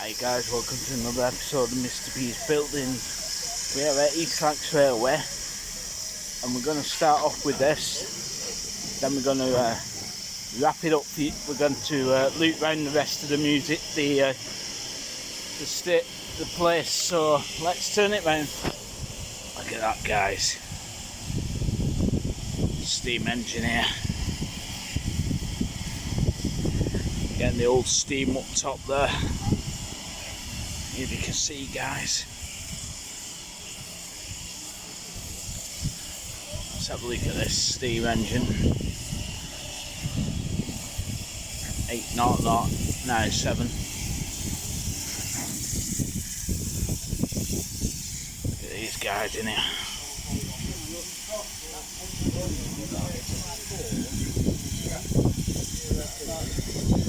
Hi guys, welcome to another episode of Mr. P's Building. We're at East Lancs Railway and we're going to start off with this, then we're going to wrap it up. We're going to loop round the rest of the music, the place, so let's turn it round. Look at that guys, steam engine here, getting the old steam up top there. If you can see guys, let's have a look at this steam engine, 80097. Look at these guys in here.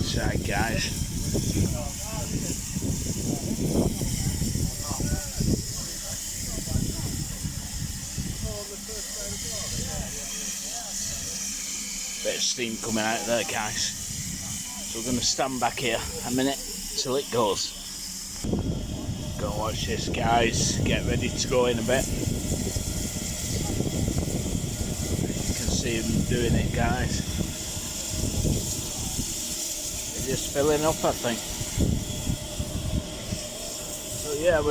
Side guys. Bit of steam coming out there guys, so we're going to stand back here a minute till it goes. Go and watch this guys, get ready to go in a bit. You can see them doing it guys, they're just filling up I think. So yeah,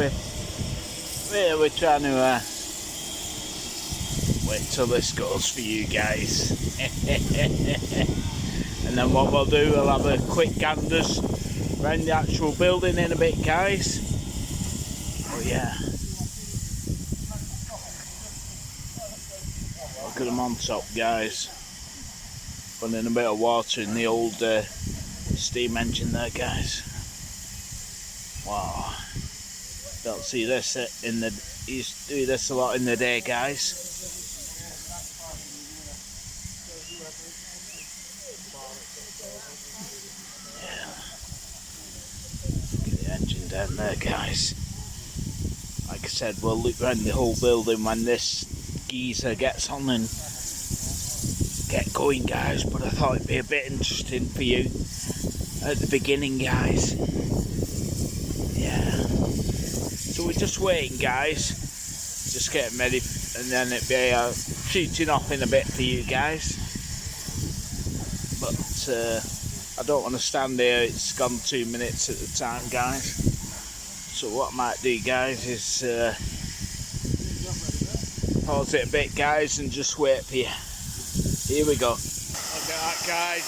we're trying to wait till this goes for you guys. And then what we'll do, we'll have a quick ganders around the actual building in a bit guys. Oh yeah, look at them on top guys, putting a bit of water in the old steam engine there guys. Wow, don't see this in the, used to do this a lot in the day guys. Down there guys, like I said, we'll look around the whole building when this geezer gets on and get going guys, but I thought it'd be a bit interesting for you at the beginning guys. Yeah, so we're just waiting guys, just getting ready, and then it'll be shooting off in a bit for you guys. But I don't want to stand there, it's gone 2 minutes at the time guys. So what I might do guys is pause it a bit guys and just wait for you. Here we go. Look at that guys,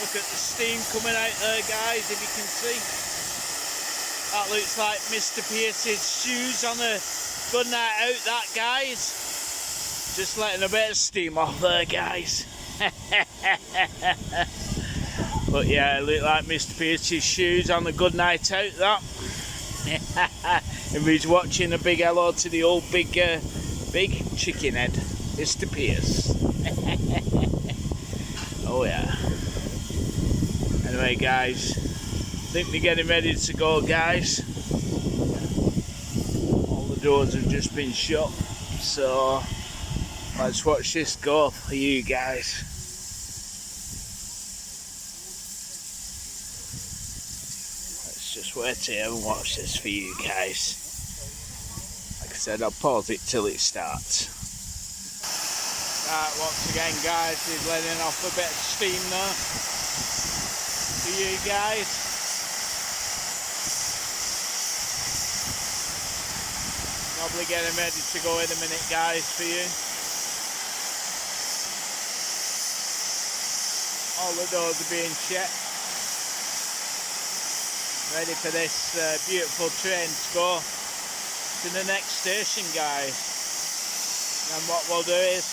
look at the steam coming out there guys, if you can see. That looks like Mr. Pierce's shoes on a good night out that guys. Just letting a bit of steam off there guys. But yeah, it looked like Mr. Pierce's shoes on a good night out that. And he's watching, a big hello to the old big chicken head, Mr. Pierce. Oh yeah. Anyway guys, I think we're getting ready to go guys. All the doors have just been shut, so let's watch this go for you guys. Just wait here and watch this for you guys. Like I said, I'll pause it till it starts. Right, once again guys, he's letting off a bit of steam there for you guys. Probably getting ready to go in a minute guys for you. All the doors are being checked. Ready for this beautiful train to go to the next station guys. And what we'll do is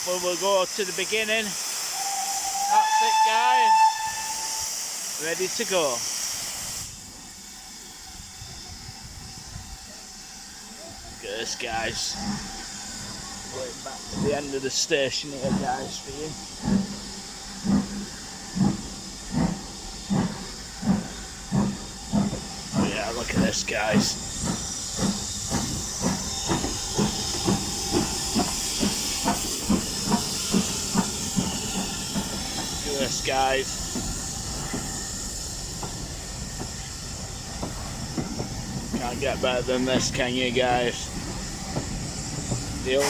we'll go to the beginning. That's it guys, ready to go. Look at this guys, going back to the end of the station here guys for you. Look at this guys. Look at this guys. Can't get better than this, can you guys? The old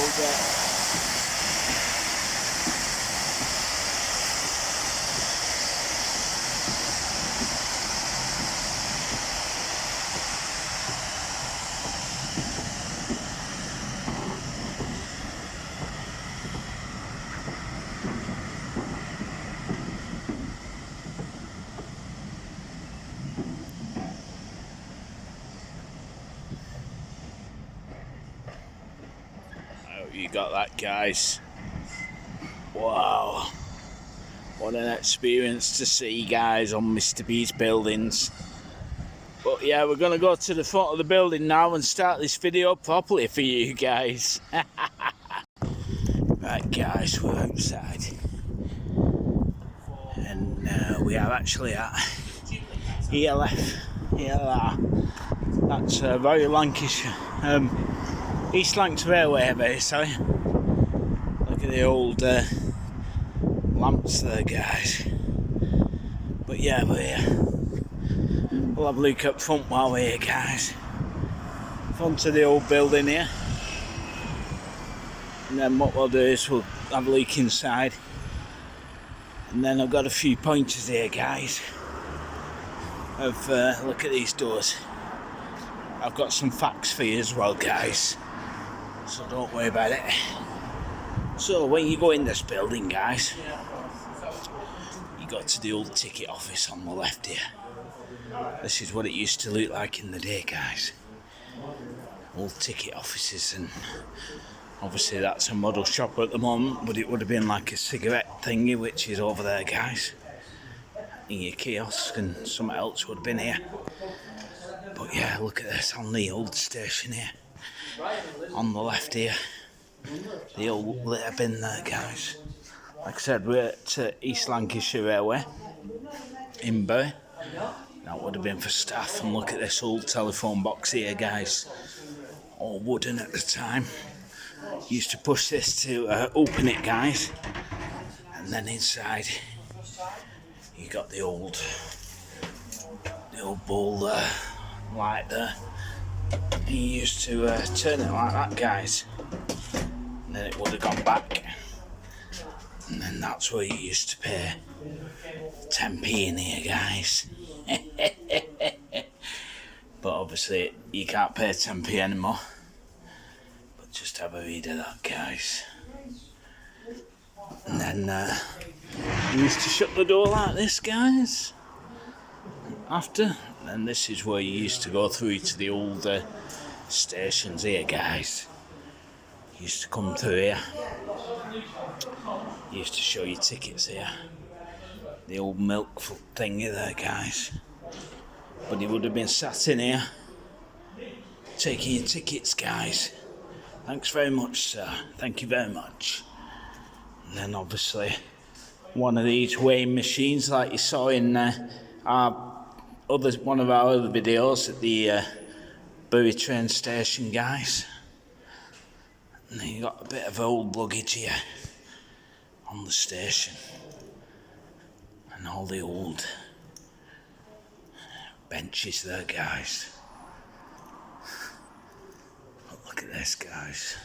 you got that, guys. Wow, what an experience to see, guys, on Mr. B's buildings. But yeah, we're gonna go to the front of the building now and start this video properly for you guys. Right, guys, we're outside and we are actually at ELF. That's Royal Lancashire East Lancs Railway base, sorry. Look at the old lamps there, guys. But yeah, we're here. We'll have a look up front while we're here, guys. Front of the old building here. And then what we'll do is we'll have a look inside. And then I've got a few pointers here, guys. Of look at these doors. I've got some facts for you as well, guys. So don't worry about it. So when you go in this building, guys, you got to the old ticket office on the left here. This is what it used to look like in the day, guys. Old ticket offices, and obviously that's a model shop at the moment, but it would have been like a cigarette thingy, which is over there, guys. And your kiosk and something else would have been here. But yeah, look at this on the old station here. On the left here, the old litter bin there, guys. Like I said, we're at East Lancashire Railway in Bury. That would have been for staff. And look at this old telephone box here, guys. All wooden at the time. Used to push this to open it, guys. And then inside, you got the old bowl light there. You used to turn it like that, guys, and then it would have gone back, and then that's where you used to pay 10p in here, guys. But obviously you can't pay 10p anymore. But just have a read of that, guys. And then you used to shut the door like this, guys, after. And this is where you used to go through to the old stations here, guys. You used to come through here. You used to show your tickets here. The old milk thingy there, guys. But you would have been sat in here taking your tickets, guys. Thanks very much, sir. Thank you very much. And then obviously one of these weighing machines like you saw in one of our other videos at the Bury train station, guys. And then you got a bit of old luggage here on the station, and all the old benches there, guys. But look at this, guys.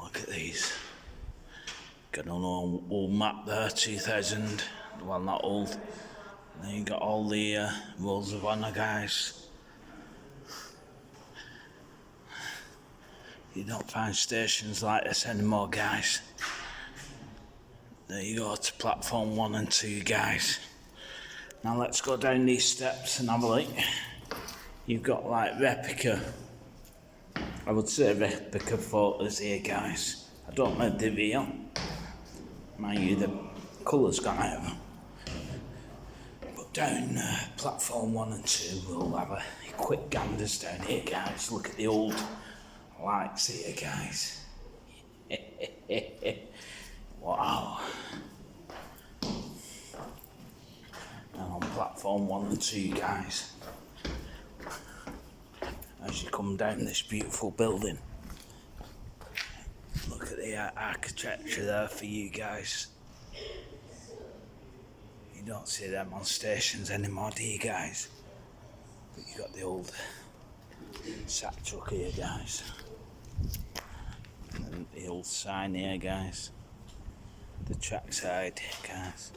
Look at these. Got an old map there, 2000. Well, not old. And then you got all the Rolls of Honour, guys. You don't find stations like this anymore, guys. There you go to platform 1 and 2, guys. Now let's go down these steps and have a look. You've got like replica, I would say replica photos here, guys. I don't know if they're real. Mind you, the colour's gone out of them. But down platform 1 and 2, we'll have a quick ganders down here, guys. Look at the old lights here, guys. Wow. And on platform 1 and 2, guys, as you come down this beautiful building, look at the architecture there for you guys. You don't see them on stations anymore, do you, guys? But you got the old sack truck here, guys. And the old sign here, guys. The trackside, guys.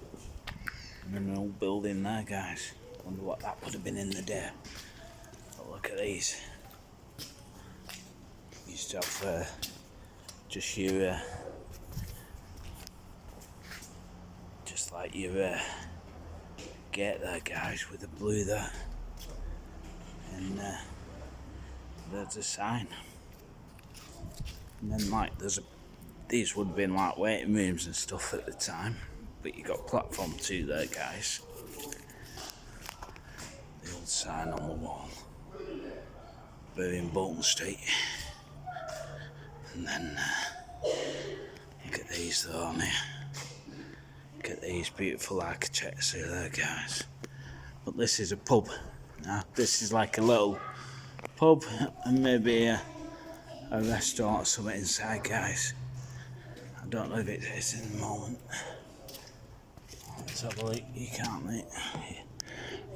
And an old building there, guys. Wonder what that would have been in the day. But look at these. Used to have just your just like your gate there, guys, with the blue there. And there's a sign. And then like these would have been like waiting rooms and stuff at the time. But you got platform 2 there, guys. The old sign on the wall. Bury in Bolton Street. And then look at these though on here. Look at these beautiful architecture there, guys. But this is a pub. Now this is like a little pub and maybe a restaurant or something inside, guys. I don't know if it is in the moment. Let's have a look. You can't, mate.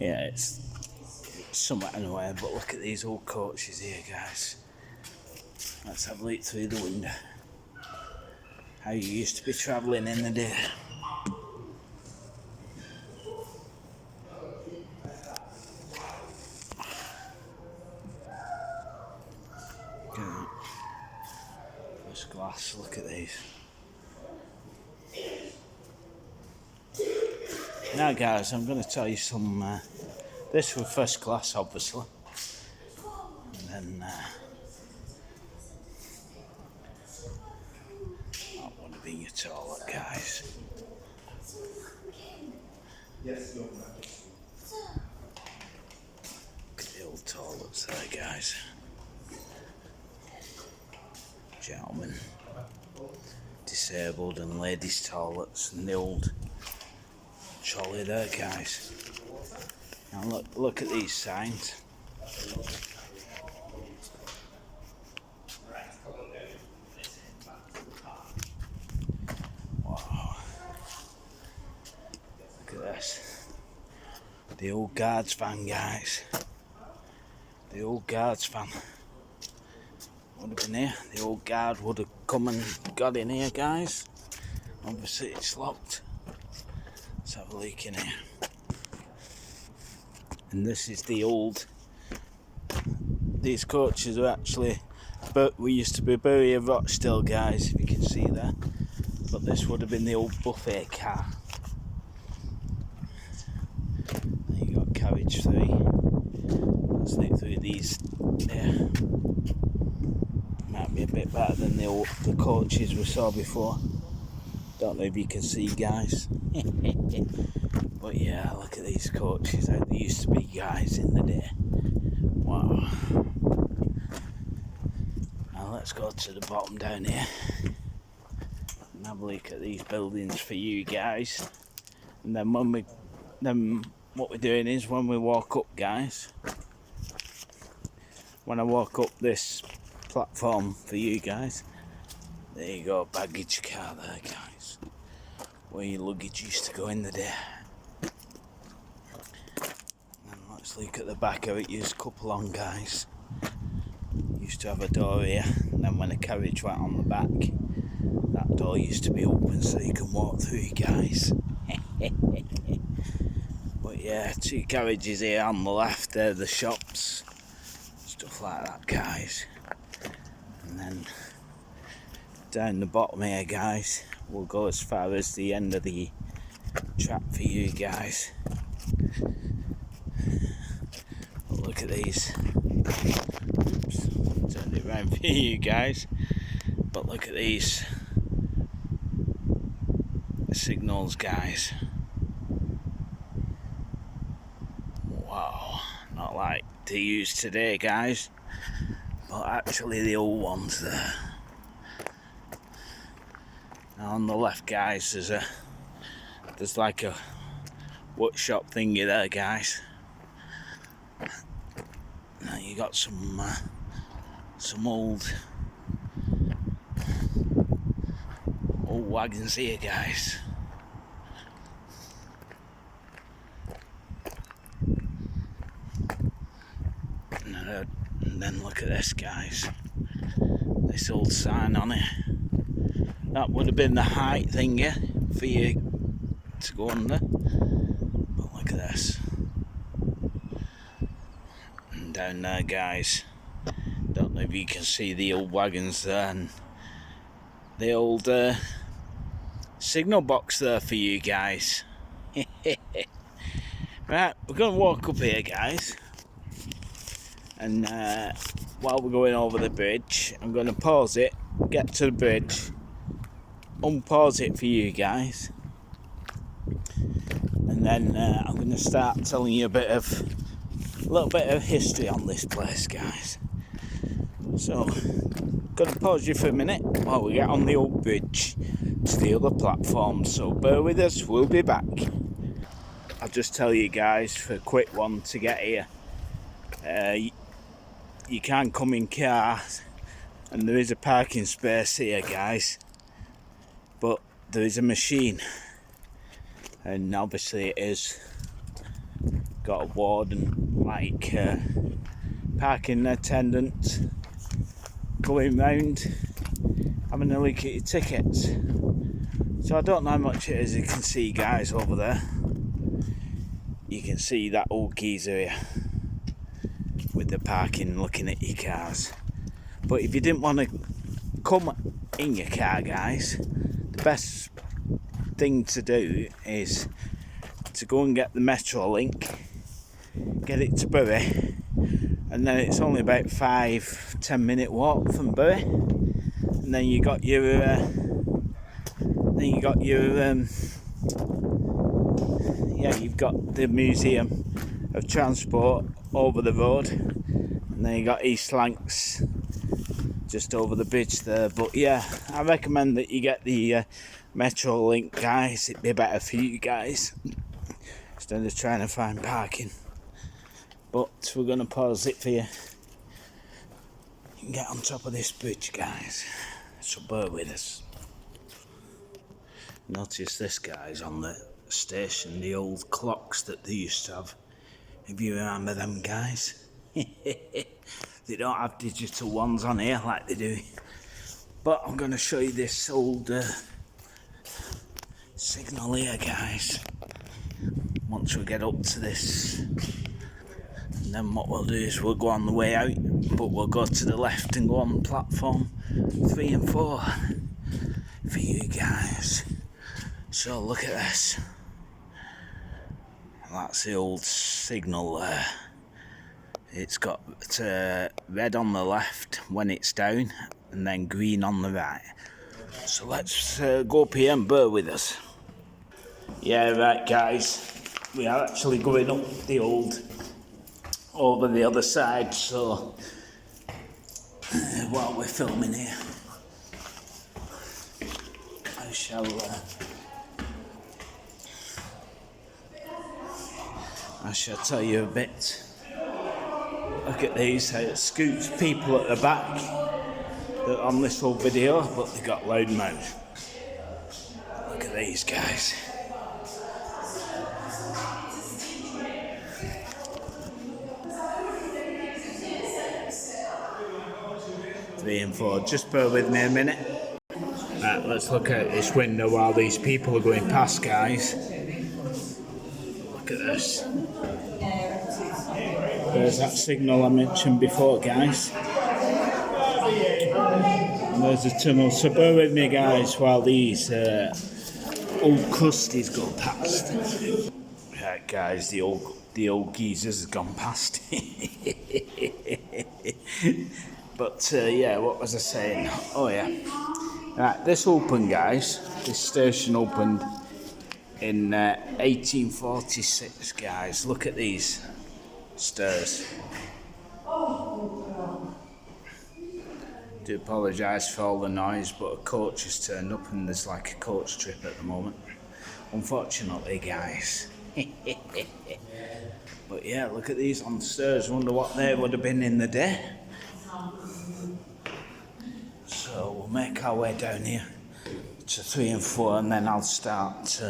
Yeah, it's somewhere anywhere, but look at these old coaches here, guys. Let's have a look through the window. How you used to be travelling in the day. First class, look at these. Now guys, I'm going to tell you some, this was first class obviously, and then that would have been your toilet, guys. Look at the old toilets there, guys. Gentlemen, disabled and ladies toilets, and the old trolley there, guys. Now look at these signs. Wow. Look at this. The old guards van, guys. The old guards van. Would have been here. The old guard would have come and got in here, guys. Obviously it's locked. Let's have a look in here. And this is the old. These coaches are actually, but we used to be Bury of Rochdale, guys, if you can see that. But this would have been the old buffet car. Then you got carriage 3. Let's look through these there. Might be a bit better than the coaches we saw before. Don't know if you can see, guys. But yeah, look at these coaches, how they used to be, guys, in the day. Wow. Now let's go to the bottom down here and have a look at these buildings for you guys. And then what we're doing is when we walk up, guys, when I walk up this platform for you guys, there you go, baggage car there, guys, where your luggage used to go in the day. And let's look at the back of it. Used couple on, guys. Used to have a door here, and then when the carriage went on the back, that door used to be open so you can walk through, guys. But yeah, 2 carriages here on the left, there the shops, stuff like that, guys. And then down the bottom here, guys, we'll go as far as the end of the track for you guys. But look at these. Oops, turned it round for you guys. But look at these signals, guys. Wow, not like they use today, guys, but actually the old ones there. Now on the left, guys, there's like a workshop thingy there, guys. Now you got some old wagons here, guys. And then look at this, guys. This old sign on it. That would have been the height thing, yeah, for you to go under. But look at this. And down there, guys. Don't know if you can see the old wagons there and the old signal box there for you guys. Right, we're going to walk up here, guys. And while we're going over the bridge, I'm going to pause it, get to the bridge, unpause it for you guys, and then I'm going to start telling you a little bit of history on this place, guys. So, going to pause you for a minute while we get on the old bridge to the other platform. So bear with us, we'll be back. I'll just tell you guys for a quick one to get here. You can come in cars, and there is a parking space here, guys, but there is a machine, and obviously it is got a warden, like parking attendant going round having a look at your tickets. So I don't know how much it is. You can see, guys, over there, you can see that old geezer here with the parking, looking at your cars. But if you didn't want to come in your car, guys, the best thing to do is to go and get the Metrolink, get it to Bury, and then it's only about 5-10 minute walk from Bury, and then you got your you've got the Museum of Transport over the road, and then you got East Lancs just over the bridge there. But yeah, I recommend that you get the Metrolink, guys. It'd be better for you guys instead of trying to find parking. But we're going to pause it for you. You can get on top of this bridge, guys, so bear with us. Notice this, guys, on the station, the old clocks that they used to have. If you remember them, guys. They don't have digital ones on here like they do. But I'm going to show you this old signal here, guys, once we get up to this. And then what we'll do is we'll go on the way out, but we'll go to the left and go on platform 3 and 4 for you guys. So look at this. That's the old signal there. It's got red on the left when it's down, and then green on the right. So let's go up here and bear with us. Yeah, right, guys. We are actually going up the old, over the other side, so while we're filming here, I shall tell you a bit. Look at these, how it scoots people at the back that are on this whole video, but they got loud mouth. Look at these, guys. Three and 4, just bear with me a minute. Right, let's look out this window while these people are going past, guys. Look at this. There's that signal I mentioned before, guys. And there's the tunnel. So bear with me, guys, while these old crusties go past. Right, guys, the old geezers have gone past. But yeah, what was I saying? Oh yeah. Right, this opened, guys. This station opened in 1846, guys. Look at these stairs. Do apologise for all the noise, but a coach has turned up and there's like a coach trip at the moment, unfortunately, guys. But yeah, look at these on the stairs. Wonder what they would have been in the day. So we'll make our way down here to 3 and 4, and then I'll start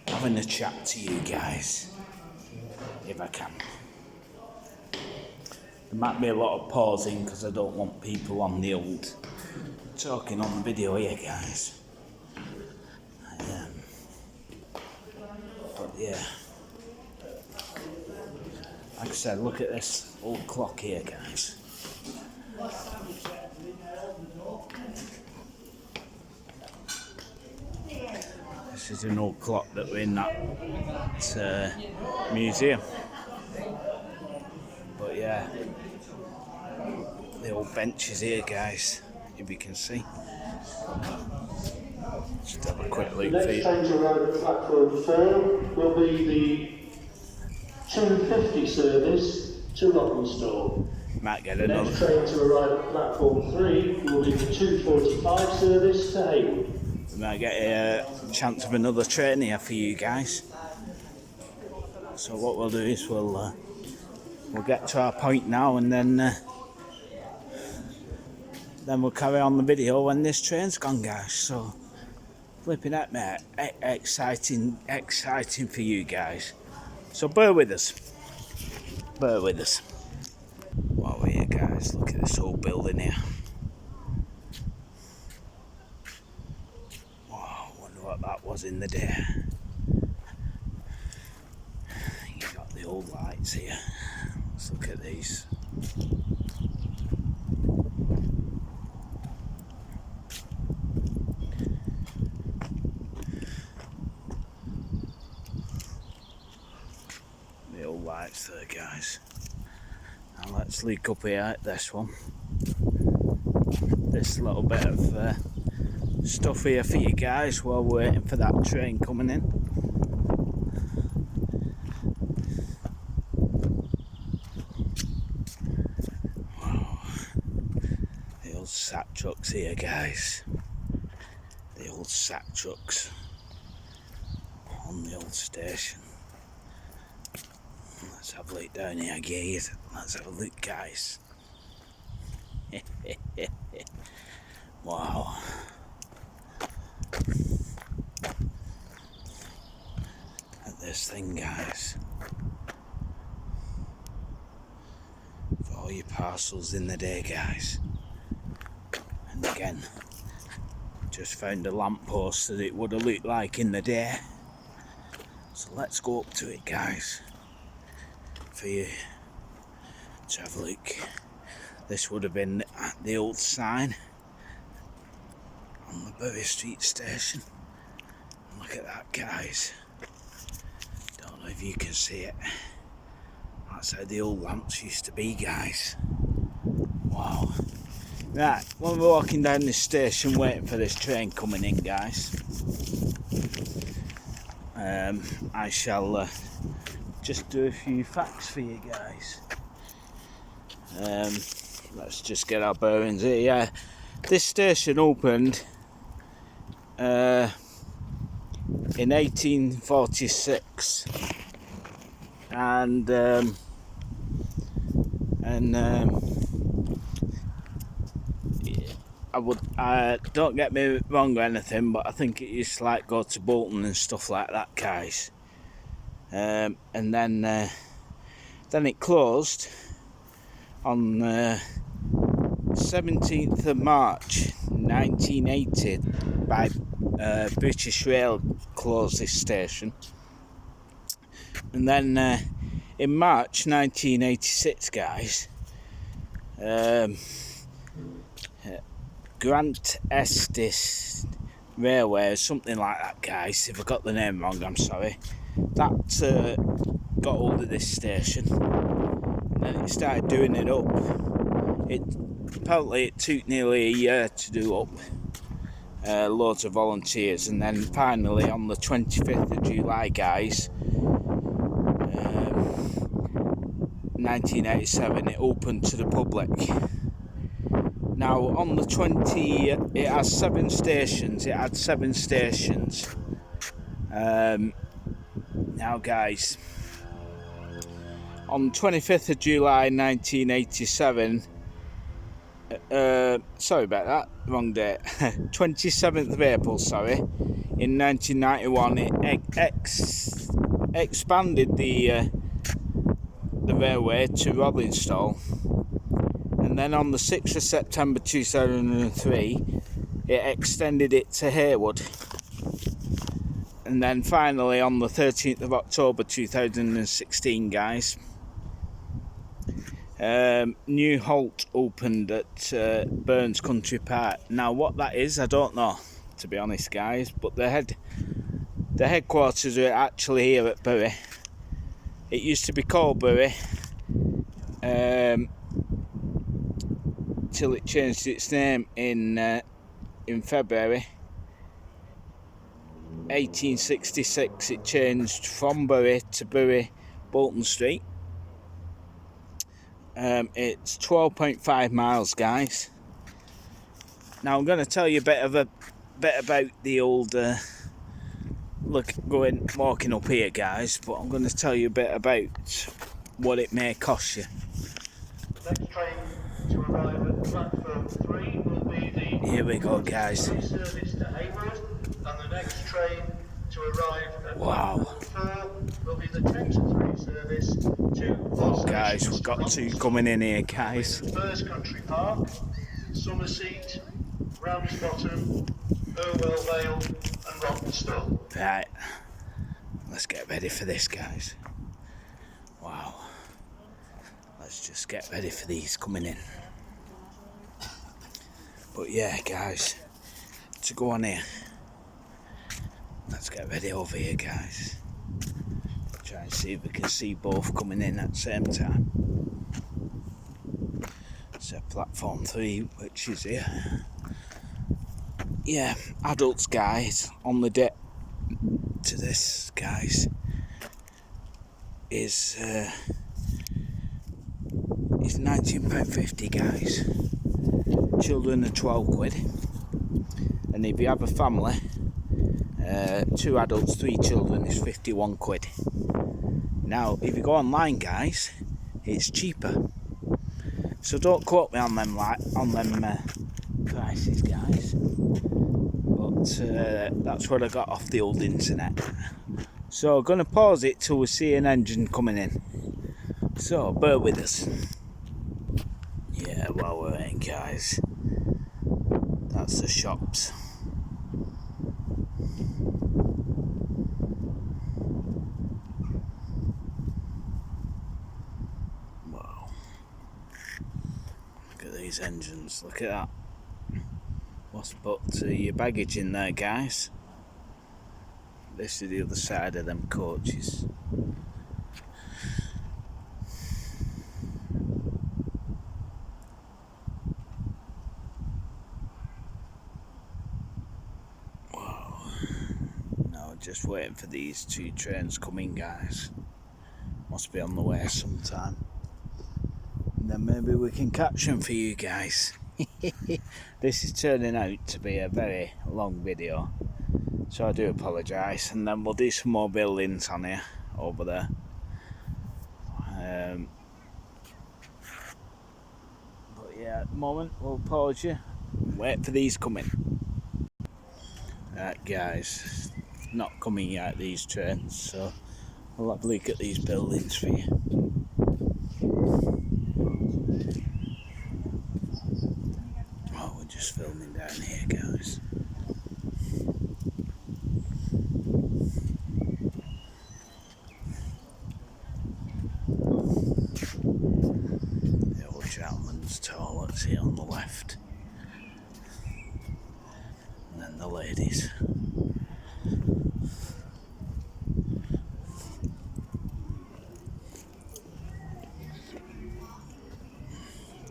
having a chat to you guys, if I can. There might be a lot of pausing because I don't want people on the old talking on the video here, guys. But yeah, like I said, look at this old clock here, guys. This is an old clock that were in that museum. But yeah, the old benches here, guys, if you can see. Just have a quick look for you. Next train to arrive at platform 4 will be the 2:50 service to Roppenstall. Might get The another. next train to arrive at platform 3 will be the 2:45 service to Haywood. We might get a chance of another train here for you guys. So what we'll do is we'll get to our point now, and then we'll carry on the video when this train's gone, guys. So flipping at me, exciting for you guys. So bear with us. While we're here, guys, look at this old building here. Wow, I wonder what that was in the day. You got the old lights here. Let's look at these. The old lights there, guys. Now let's look up here at this one. This little bit of stuff here for you guys while we're waiting for that train coming in. Wow. The old sack trucks here, guys. The old sack trucks on the old station. Let's have a look down here, guys. Let's have a look, guys. Wow. At this thing, guys. For all your parcels in the day, guys. And again, just found a lamppost that it would have looked like in the day. So let's go up to it, guys, for you to have a look. This would have been the old sign on the Bury Street station. Look at that, guys. Don't know if you can see it. That's how the old lamps used to be, guys. Wow. Right, when we're walking down this station waiting for this train coming in, guys, I shall just do a few facts for you guys. Let's just get our bearings here. Yeah, this station opened in 1846, and don't get me wrong or anything, but I think it used to like go to Bolton and stuff like that, guys. And then it closed on 17th of March 1980 by British Rail closed this station. And then in March 1986, guys, Grant Estes Railway, something like that, guys. If I got the name wrong, I'm sorry. That got hold of this station, and then it started doing it up. Apparently it took nearly a year to do up. Loads of volunteers, and then finally on the 25th of July, guys, 1987, it opened to the public. Now on the 20, it has 7 stations. It had 7 stations. Now, guys, on 25th of July 1987, sorry about that, wrong date, 27th of April, sorry, in 1991, it expanded the railway to Roppenstall, then on the 6th of September 2003 it extended it to Haywood, and then finally on the 13th of October 2016, guys, New Holt opened at Burns Country Park. Now what that is, I don't know, to be honest, guys, but the headquarters are actually here at Bury. It used to be called Bury till it changed its name in February 1866. It changed from Bury to Bury Bolton Street. It's 12.5 miles, guys. Now I'm going to tell you a bit about the old walking up here, guys, but I'm going to tell you a bit about what it may cost you. Next train to arrive at platform 3 will be the Here we go, guys. service to Haywood, and the next train to arrive at Wow. platform 4 will be the 10 to 3 service to Oh, guys, we've got two coming in here, guys. Burns Country Park, Summerseat, Ramsbottom, Irwell Vale and Rawtenstall. Right, let's get ready for this, guys. Wow. Let's just get ready for these coming in. But yeah, guys, to go on here, let's get ready over here, guys. Try and see if we can see both coming in at the same time. So platform 3, which is here. Yeah, adults, guys, on the deck to this, guys, is £19.50, guys. Children are 12 quid, and if you have a family, 2 adults, 3 children, is 51 quid. Now if you go online, guys, it's cheaper, so don't quote me on them prices, guys, but that's what I got off the old internet. So I'm going to pause it till we see an engine coming in, so bear with us. Yeah, while we're in, guys, that's the shops. Wow, look at these engines, look at that. What's put your baggage in there, guys? This is the other side of them coaches. Wow. Now just waiting for these 2 trains coming, guys. Must be on the way sometime. And then maybe we can catch them for you guys. This is turning out to be a very long video, so I do apologise, and then we'll do some more buildings on here over there. But yeah, at the moment we'll pause you and wait for these coming. Right, guys, not coming yet, these trains, so we'll have a look at these buildings for you. Oh, we're just filming down here, guys. The old gentleman's toilets here on the left, and then the ladies.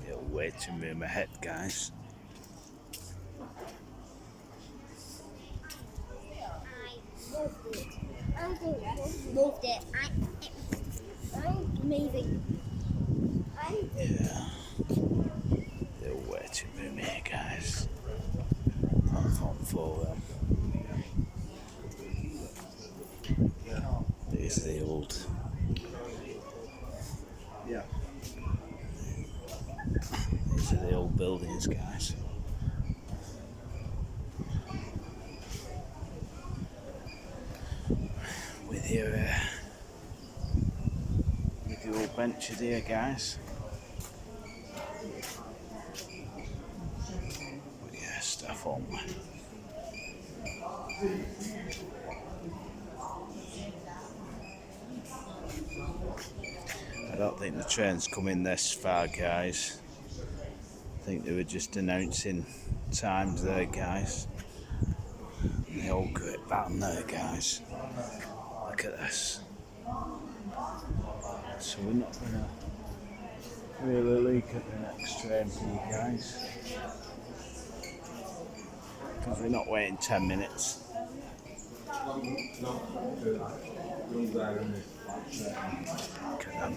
The old waiting room ahead, guys. Moved it. I'm moving. Yeah. The old waiting room here, guys. Platform 4. These are the old. Yeah. These are the old buildings, guys. With your old benches here, guys. platform. I don't think the train's coming this far, guys. I think they were just announcing times there, guys. The old great band there, guys. Look at this. So we're not going to really look at the next train for you guys, because we're not waiting 10 minutes. Look at them.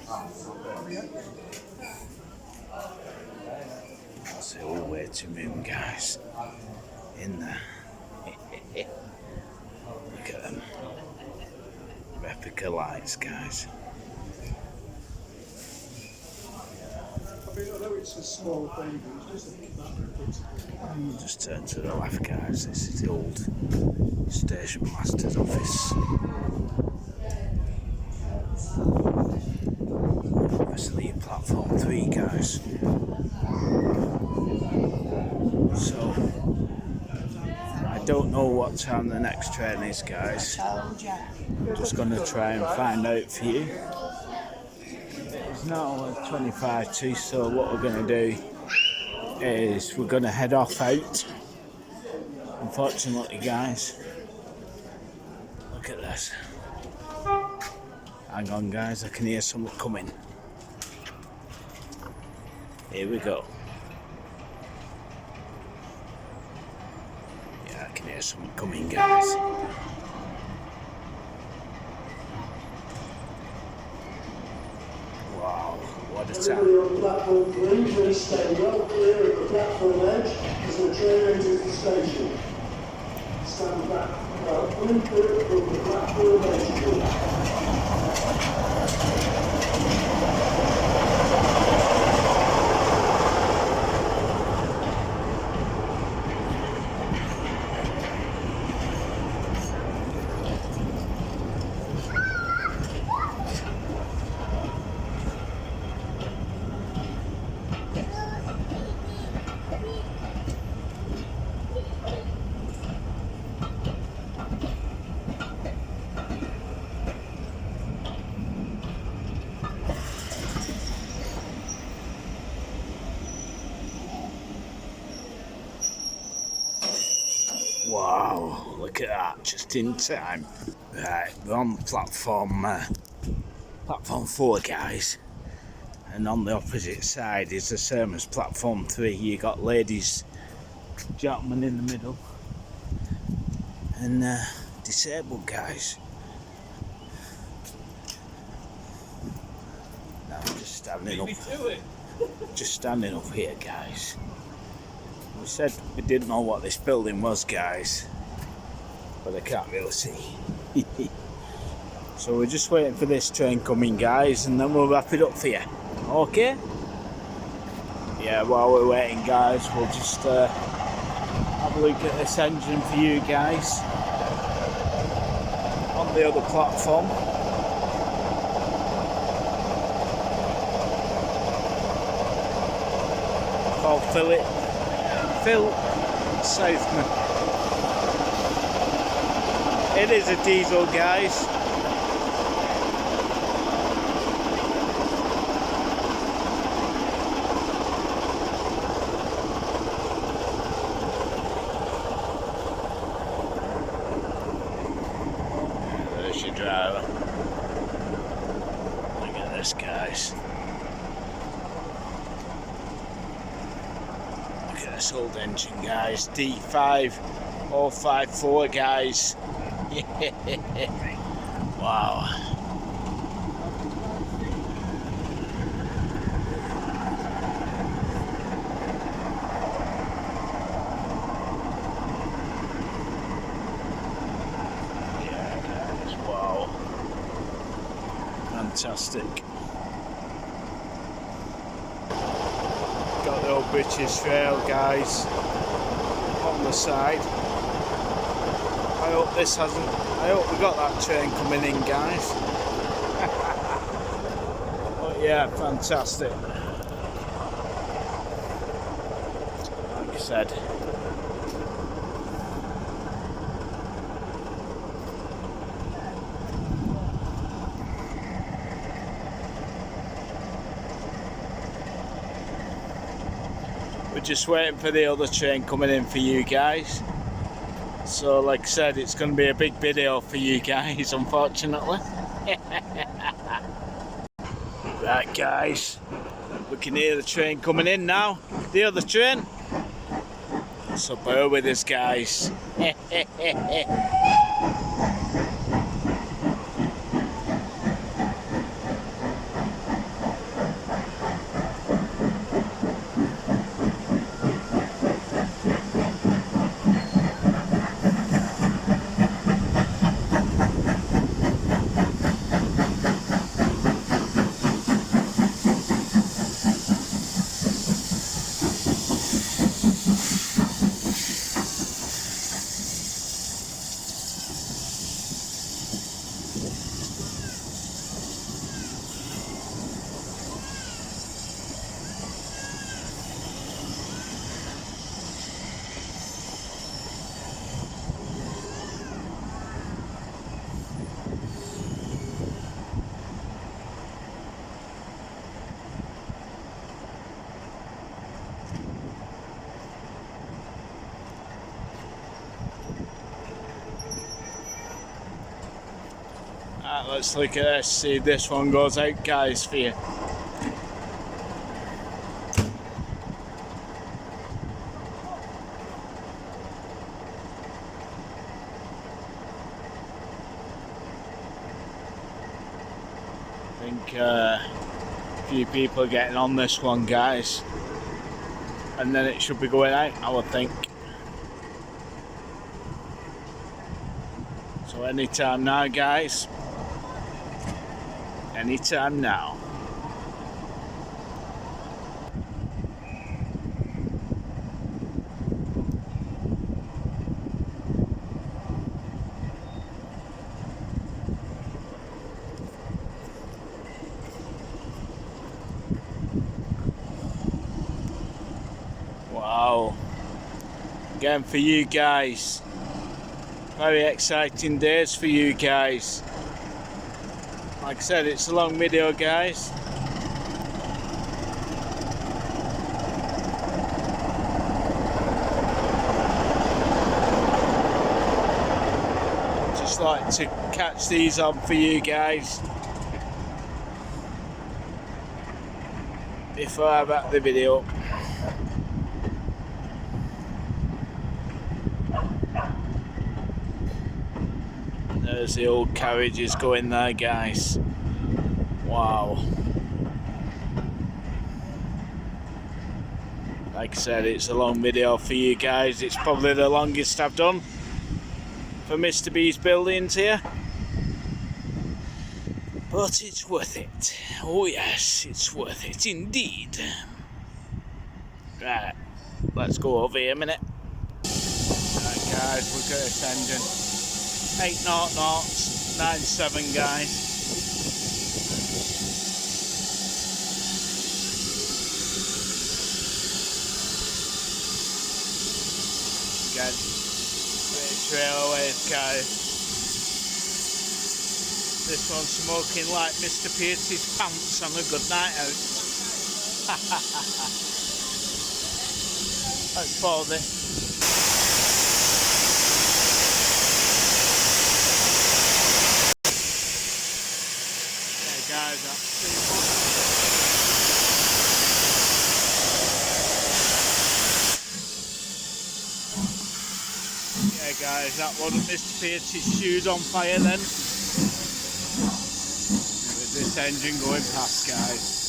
That's the old waiting room, guys. In there. Look at them. Replica lights, guys. I know it's a small thing, but it's just a matter of principle. Just turn to the left, guys. This is the old station master's office. Obviously, platform 3, guys. So, I don't know what time the next train is, guys. I'm just going to try and find out for you. It's now 25 to, so what we're going to do is we're going to head off out. Unfortunately, guys, look at this. Hang on, guys, I can hear someone coming. Here we go. Yeah, I can hear someone coming, guys. Wow, what a time. Everybody on platform 3, please stay well clear of the platform edge as the train enters the station. Stand back about 1 foot from the platform edge. Wow, look at that, just in time. Right, we're on platform 4, guys. And on the opposite side is the same as platform 3. You got ladies, gentlemen in the middle, and disabled guys. Now I'm just standing up. Just standing up here, guys. We said we didn't know what this building was, guys, but I can't really see. So we're just waiting for this train coming, guys, and then we'll wrap it up for you. Okay? Yeah, while we're waiting, guys, we'll just have a look at this engine for you guys on the other platform. Called Phil Southman. It is a diesel, guys. There's your driver. Look at this, guys. This old engine, guys. D5054, guys. Wow. Yeah, guys. Wow. Fantastic. Got the old British Rail, guys, on the side. I hope we got that train coming in, guys. But yeah, fantastic. Like I said, just waiting for the other train coming in for you guys. So like I said, it's going to be a big video for you guys, unfortunately. Right guys, we can hear the train coming in now, the other train. So bear with us guys. Right, let's look at this, see if this one goes out guys for you. I think a few people are getting on this one guys, and then it should be going out, I would think. So anytime now guys, anytime now. Wow, again for you guys, very exciting days for you guys. Like I said, it's a long video guys. Just like to catch these on for you guys before I wrap the video up. There's the old carriages going there guys. Wow. Like I said, it's a long video for you guys. It's probably the longest I've done for Mr. B's buildings here. But it's worth it. Oh yes, it's worth it indeed. Right, let's go over here a minute. Right guys, look at this engine. 80097 guys. Again, trailer waves guys. This one's smoking like Mr. Pierce's pants on a good night out. Let's pause it. Guys, yeah guys, that wasn't Mr. Pierce's shoes on fire then. With this engine going past guys.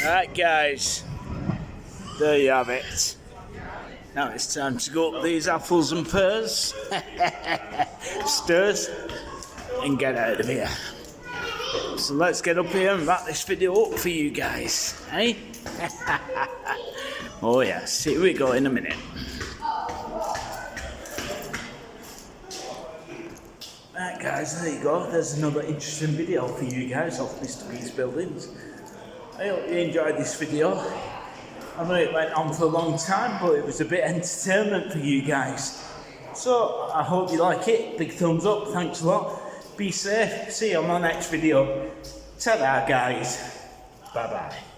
Right guys, there you have it. Now it's time to go up these apples and pears. Stairs. and get out of here. So let's get up here and wrap this video up for you guys, eh? Oh yes, here we go in a minute. Right guys, there you go. There's another interesting video for you guys of Mr. B's buildings. I hope you enjoyed this video. I know it went on for a long time, but it was a bit entertainment for you guys. So I hope you like it. Big thumbs up, thanks a lot. Be safe, see you on my next video. Ta-da guys, bye bye.